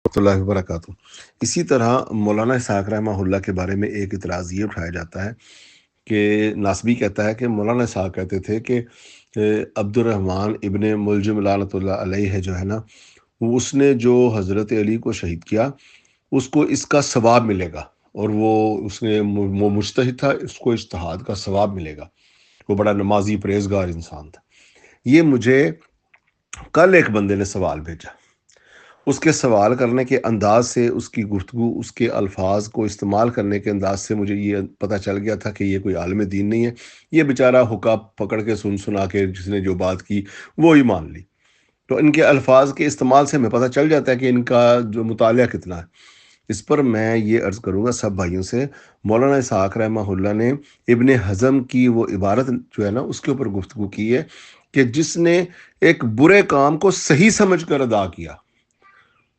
ورحمۃ اللہ وبرکاتہ۔ اسی طرح مولانا اسحاق رحمہ اللہ کے بارے میں ایک اعتراض یہ اٹھایا جاتا ہے کہ ناسبی کہتا ہے کہ مولانا اسحاق کہتے تھے کہ عبد الرحمن ابن ملجم لعنت اللہ علیہ ہے جو ہے نا، اس نے جو حضرت علی کو شہید کیا اس کو اس کا ثواب ملے گا، اور وہ مجتہد تھا، اس کو اجتہاد کا ثواب ملے گا، وہ بڑا نمازی پرہیزگار انسان تھا۔ یہ مجھے کل ایک بندے نے سوال بھیجا، اس کے سوال کرنے کے انداز سے، اس کی گفتگو، اس کے الفاظ کو استعمال کرنے کے انداز سے مجھے یہ پتہ چل گیا تھا کہ یہ کوئی عالم دین نہیں ہے، یہ بیچارہ حکا پکڑ کے سنا کے جس نے جو بات کی وہ ہی مان لی۔ تو ان کے الفاظ کے استعمال سے ہمیں پتہ چل جاتا ہے کہ ان کا جو مطالعہ کتنا ہے۔ اس پر میں یہ عرض کروں گا سب بھائیوں سے، مولانا اسحاق رحمہ اللہ نے ابن حزم کی وہ عبارت جو ہے نا اس کے اوپر گفتگو کی ہے کہ جس نے ایک برے کام کو صحیح سمجھ کر ادا کیا،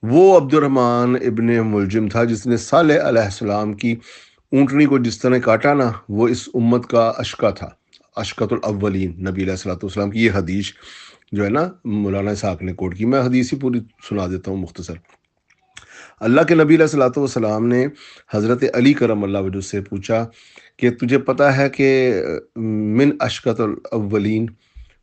وہ عبد الرحمن ابن ملجم تھا جس نے صالح علیہ السلام کی اونٹنی کو جس طرح کاٹا نا، وہ اس امت کا اشقا تھا، اشقۃ الاولین۔ نبی علیہ الصلوۃ والسلام کی یہ حدیث جو ہے نا مولانا اسحاق نے کوٹ کی، میں حدیث ہی پوری سنا دیتا ہوں مختصر۔ اللہ کے نبی علیہ الصلوۃ والسلام نے حضرت علی کرم اللہ وجہ سے پوچھا کہ تجھے پتہ ہے کہ من اشقۃ الاولین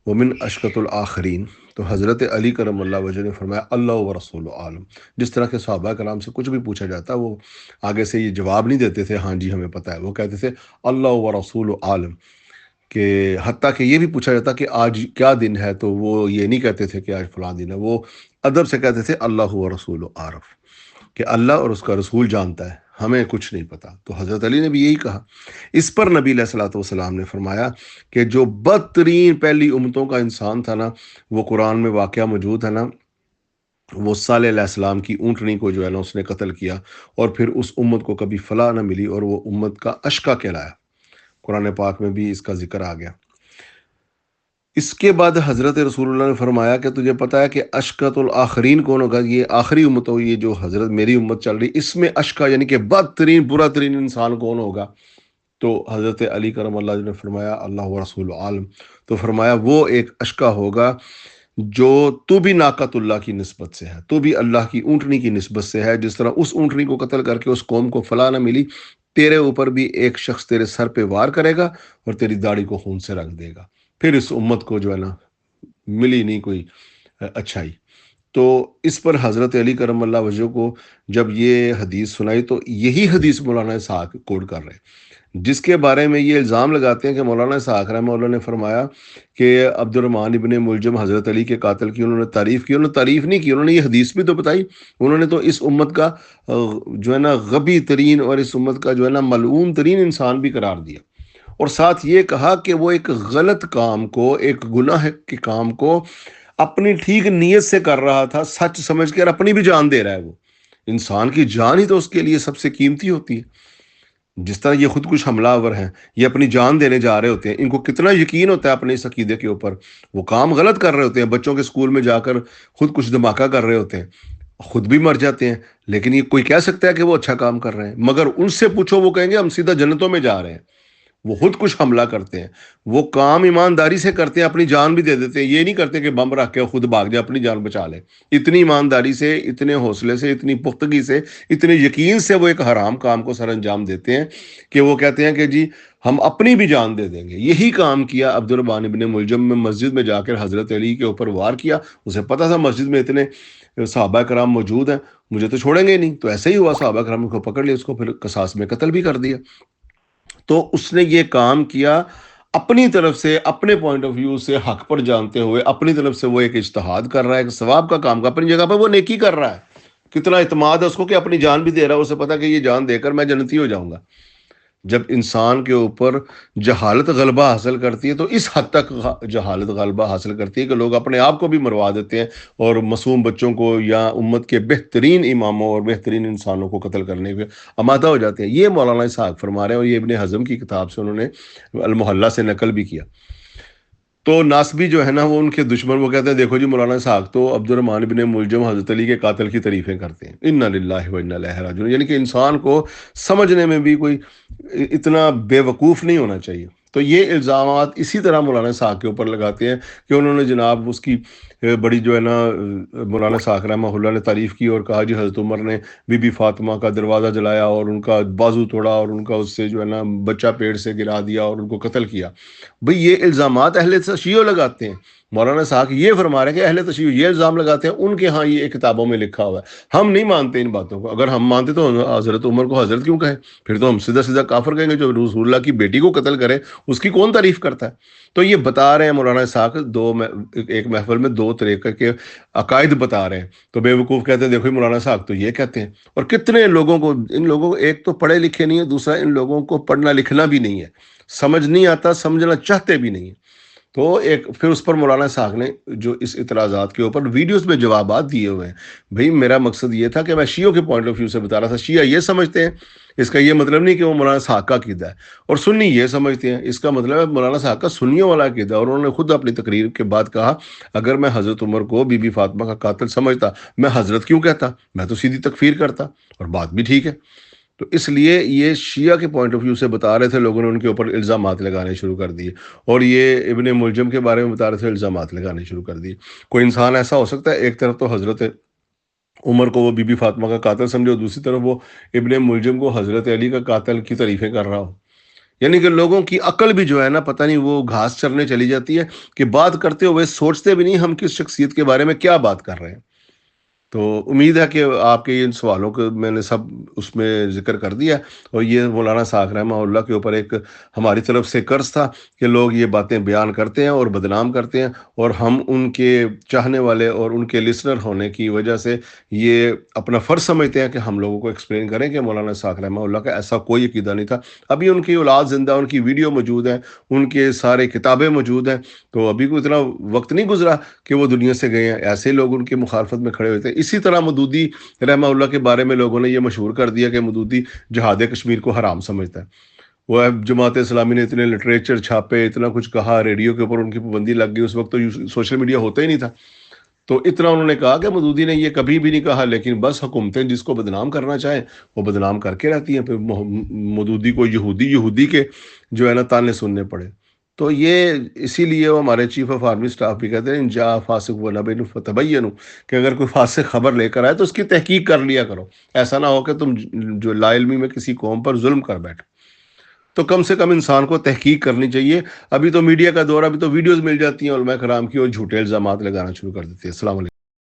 ومن اشقۃ الآخرین؟ تو حضرت علی کرم اللہ وجہ نے فرمایا اللہ و رسول عالم۔ جس طرح کے صحابہ کرام سے کچھ بھی پوچھا جاتا وہ آگے سے یہ جواب نہیں دیتے تھے ہاں جی ہمیں پتہ ہے، وہ کہتے تھے اللہ و رسول عالم، کہ حتیٰ کہ یہ بھی پوچھا جاتا کہ آج کیا دن ہے تو وہ یہ نہیں کہتے تھے کہ آج فلاں دن ہے، وہ ادب سے کہتے تھے اللہ و رسول عارف، کہ اللہ اور اس کا رسول جانتا ہے، ہمیں کچھ نہیں پتا۔ تو حضرت علی نے بھی یہی کہا۔ اس پر نبی علیہ الصلوۃ والسلام نے فرمایا کہ جو بدترین پہلی امتوں کا انسان تھا نا، وہ قرآن میں واقعہ موجود ہے نا، وہ صالح علیہ السلام کی اونٹنی کو جو ہے نا اس نے قتل کیا، اور پھر اس امت کو کبھی فلاح نہ ملی اور وہ امت کا اشقا کہلایا۔ قرآن پاک میں بھی اس کا ذکر آ گیا۔ اس کے بعد حضرت رسول اللہ نے فرمایا کہ تجھے پتہ ہے کہ اشقۃ الآخرین کون ہوگا؟ یہ آخری امت ہو، یہ جو حضرت میری امت چل رہی، اس میں اشقا یعنی کہ بدترین برا ترین انسان کون ہوگا؟ تو حضرت علی کرم اللہ نے فرمایا اللہ و رسول عالم۔ تو فرمایا وہ ایک اشقا ہوگا جو تو بھی ناقۃ اللہ کی نسبت سے ہے، تو بھی اللہ کی اونٹنی کی نسبت سے ہے، جس طرح اس اونٹنی کو قتل کر کے اس قوم کو فلاح نہ ملی، تیرے اوپر بھی ایک شخص تیرے سر پہ وار کرے گا اور تیری داڑھی کو خون سے رنگ دے گا، پھر اس امت کو جو ہے نا ملی نہیں کوئی اچھائی۔ تو اس پر حضرت علی کرم اللہ وجہ کو جب یہ حدیث سنائی تو یہی حدیث مولانا اسحاق کوٹ کر رہے ہیں، جس کے بارے میں یہ الزام لگاتے ہیں کہ مولانا اسحاق رحمہ اللہ نے فرمایا کہ عبد الرحمن ابن ملجم حضرت علی کے قاتل کی انہوں نے تعریف کی۔ انہوں نے تعریف نہیں کی، انہوں نے یہ حدیث بھی تو بتائی، انہوں نے تو اس امت کا جو ہے نا غبی ترین اور اس امت کا جو ہے نا ملعون ترین انسان بھی قرار دیا، اور ساتھ یہ کہا کہ وہ ایک غلط کام کو، ایک گناہ کے کام کو اپنی ٹھیک نیت سے کر رہا تھا، سچ سمجھ کے، اور اپنی بھی جان دے رہا ہے۔ وہ انسان کی جان ہی تو اس کے لیے سب سے قیمتی ہوتی ہے۔ جس طرح یہ خود کش حملہ آور ہیں، یہ اپنی جان دینے جا رہے ہوتے ہیں، ان کو کتنا یقین ہوتا ہے اپنے اس عقیدے کے اوپر، وہ کام غلط کر رہے ہوتے ہیں، بچوں کے اسکول میں جا کر خود کچھ دھماکہ کر رہے ہوتے ہیں، خود بھی مر جاتے ہیں، لیکن یہ کوئی کہہ سکتا ہے کہ وہ اچھا کام کر رہے ہیں؟ مگر ان سے پوچھو وہ کہیں گے ہم سیدھا جنتوں میں جا رہے ہیں۔ وہ خود کچھ حملہ کرتے ہیں، وہ کام ایمانداری سے کرتے ہیں، اپنی جان بھی دے دیتے ہیں، یہ نہیں کرتے کہ بم رکھ کے خود بھاگ جائے اپنی جان بچا لے۔ اتنی ایمانداری سے، اتنے حوصلے سے، اتنی پختگی سے، اتنے یقین سے وہ ایک حرام کام کو سر انجام دیتے ہیں کہ وہ کہتے ہیں کہ جی ہم اپنی بھی جان دے دیں گے۔ یہی کام کیا عبد الرحمن ابن ملجم میں، مسجد میں جا کر حضرت علی کے اوپر وار کیا، اسے پتہ تھا مسجد میں اتنے صحابہ کرام موجود ہیں، مجھے تو چھوڑیں گے نہیں، تو ایسے ہی ہوا، صحابہ کرام کو پکڑ لیا، اس کو پھر قصاص میں قتل بھی کر دیا۔ تو اس نے یہ کام کیا اپنی طرف سے، اپنے پوائنٹ آف ویو سے، حق پر جانتے ہوئے، اپنی طرف سے وہ ایک اجتہاد کر رہا ہے، ایک ثواب کا کام کا، اپنی جگہ پر وہ نیکی کر رہا ہے، کتنا اعتماد ہے اس کو کہ اپنی جان بھی دے رہا ہے، اسے پتا کہ یہ جان دے کر میں جنتی ہو جاؤں گا۔ جب انسان کے اوپر جہالت غلبہ حاصل کرتی ہے تو اس حد تک جہالت غلبہ حاصل کرتی ہے کہ لوگ اپنے آپ کو بھی مروا دیتے ہیں اور معصوم بچوں کو یا امت کے بہترین اماموں اور بہترین انسانوں کو قتل کرنے کے آمادہ ہو جاتے ہیں۔ یہ مولانا اسحاق فرما رہے ہیں، اور یہ ابن حزم کی کتاب سے انہوں نے المحلہ سے نقل بھی کیا۔ تو ناسبی جو ہے نا وہ ان کے دشمن، وہ کہتے ہیں دیکھو جی مولانا اسحاق تو عبد الرحمن ابن ملجم حضرت علی کے قاتل کی تعریفیں کرتے ہیں، انا للہ و انا الیہ راجعون، یعنی کہ انسان کو سمجھنے میں بھی کوئی اتنا بے وقوف نہیں ہونا چاہیے۔ تو یہ الزامات اسی طرح مولانا اسحاق کے اوپر لگاتے ہیں کہ انہوں نے جناب اس کی بڑی جو ہے نا مولانا اسحاق رحمہ اللہ نے تعریف کی اور کہا جی حضرت عمر نے بی بی فاطمہ کا دروازہ جلایا اور ان کا بازو توڑا اور ان کا اس سے جو ہے نا بچہ پیڑ سے گرا دیا اور ان کو قتل کیا. بھئی یہ الزامات اہل تشیع لگاتے ہیں. مولانا اسحاق یہ فرما رہے ہیں کہ اہل تشیع یہ الزام لگاتے ہیں، ان کے ہاں یہ کتابوں میں لکھا ہوا ہے. ہم نہیں مانتے ان باتوں کو. اگر ہم مانتے تو حضرت عمر کو حضرت کیوں کہیں؟ پھر تو ہم سیدھا سیدھا کافر کہیں گے. جو رسول اللہ کی بیٹی کو قتل کرے اس کی کون تعریف کرتا ہے؟ تو یہ بتا رہے ہیں مولانا اسحاق ایک محفل میں دو طریقے کے عقائد بتا رہے ہیں. تو بے وقوف کہتے ہیں دیکھو مولانا اسحاق تو یہ کہتے ہیں. اور کتنے لوگوں کو، ان لوگوں کو ایک تو پڑھے لکھے نہیں ہے، دوسرا ان لوگوں کو پڑھنا لکھنا بھی نہیں ہے، سمجھ نہیں آتا، سمجھنا چاہتے بھی نہیں ہے. تو ایک پھر اس پر مولانا اسحاق نے جو اس اعتراضات کے اوپر ویڈیوز میں جوابات دیے ہوئے ہیں. بھئی میرا مقصد یہ تھا کہ میں شیعوں کے پوائنٹ آف ویو سے بتا رہا تھا. شیعہ یہ سمجھتے ہیں، اس کا یہ مطلب نہیں کہ وہ مولانا اسحاق کا عقیدہ ہے. اور سنی یہ سمجھتے ہیں، اس کا مطلب ہے مولانا اسحاق کا سنیوں والا عقیدہ. اور انہوں نے خود اپنی تقریر کے بعد کہا اگر میں حضرت عمر کو بی بی فاطمہ کا قاتل سمجھتا میں حضرت کیوں کہتا، میں تو سیدھی تکفیر کرتا. اور بات بھی ٹھیک ہے. تو اس لیے یہ شیعہ کے پوائنٹ آف ویو سے بتا رہے تھے، لوگوں نے ان کے اوپر الزامات لگانے شروع کر دیے. اور یہ ابن ملجم کے بارے میں بتا رہے تھے، الزامات لگانے شروع کر دیے. کوئی انسان ایسا ہو سکتا ہے ایک طرف تو حضرت عمر کو وہ بی بی فاطمہ کا قاتل سمجھے اور دوسری طرف وہ ابن ملجم کو حضرت علی کا قاتل کی تعریفیں کر رہا ہو؟ یعنی کہ لوگوں کی عقل بھی جو ہے نا پتہ نہیں وہ گھاس چرنے چلی جاتی ہے کہ بات کرتے ہوئے سوچتے بھی نہیں ہم کس شخصیت کے بارے میں کیا بات کر رہے ہیں. تو امید ہے کہ آپ کے ان سوالوں کو میں نے سب اس میں ذکر کر دیا. اور یہ مولانا اسحاق رحمہ اللہ کے اوپر ایک ہماری طرف سے قرض تھا کہ لوگ یہ باتیں بیان کرتے ہیں اور بدنام کرتے ہیں، اور ہم ان کے چاہنے والے اور ان کے لسنر ہونے کی وجہ سے یہ اپنا فرض سمجھتے ہیں کہ ہم لوگوں کو ایکسپلین کریں کہ مولانا اسحاق رحمہ اللہ کا ایسا کوئی عقیدہ نہیں تھا. ابھی ان کی اولاد زندہ، ان کی ویڈیو موجود ہے، ان کے سارے کتابیں موجود ہیں. تو ابھی کوئی اتنا وقت نہیں گزرا کہ وہ دنیا سے گئے ہیں. ایسے لوگ ان کی مخالفت میں کھڑے ہوئے تھے. اسی طرح مودودی رحمہ اللہ کے بارے میں لوگوں نے یہ مشہور کر دیا کہ مودودی جہاد کشمیر کو حرام سمجھتا ہے. وہ جماعت اسلامی نے اتنے لٹریچر چھاپے، اتنا کچھ کہا، ریڈیو کے اوپر ان کی پابندی لگ گئی. اس وقت تو سوشل میڈیا ہوتا ہی نہیں تھا. تو اتنا انہوں نے کہا کہ مودودی نے یہ کبھی بھی نہیں کہا، لیکن بس حکومتیں جس کو بدنام کرنا چاہیں وہ بدنام کر کے رہتی ہیں. پھر مودودی کو یہودی کے جو ہے نا تانے سننے پڑے. تو یہ اسی لیے وہ ہمارے چیف آف آرمی سٹاف بھی کہتے ہیں جا فاسق و نبین فتبینوا، کہ اگر کوئی فاسق خبر لے کر آئے تو اس کی تحقیق کر لیا کرو. ایسا نہ ہو کہ تم جو لا علمی میں کسی قوم پر ظلم کر بیٹھو. تو کم سے کم انسان کو تحقیق کرنی چاہیے. ابھی تو میڈیا کا دور، ابھی تو ویڈیوز مل جاتی ہیں علماء کرام کی اور جھوٹے الزامات لگانا شروع کر دیتے ہیں. السلام علیکم.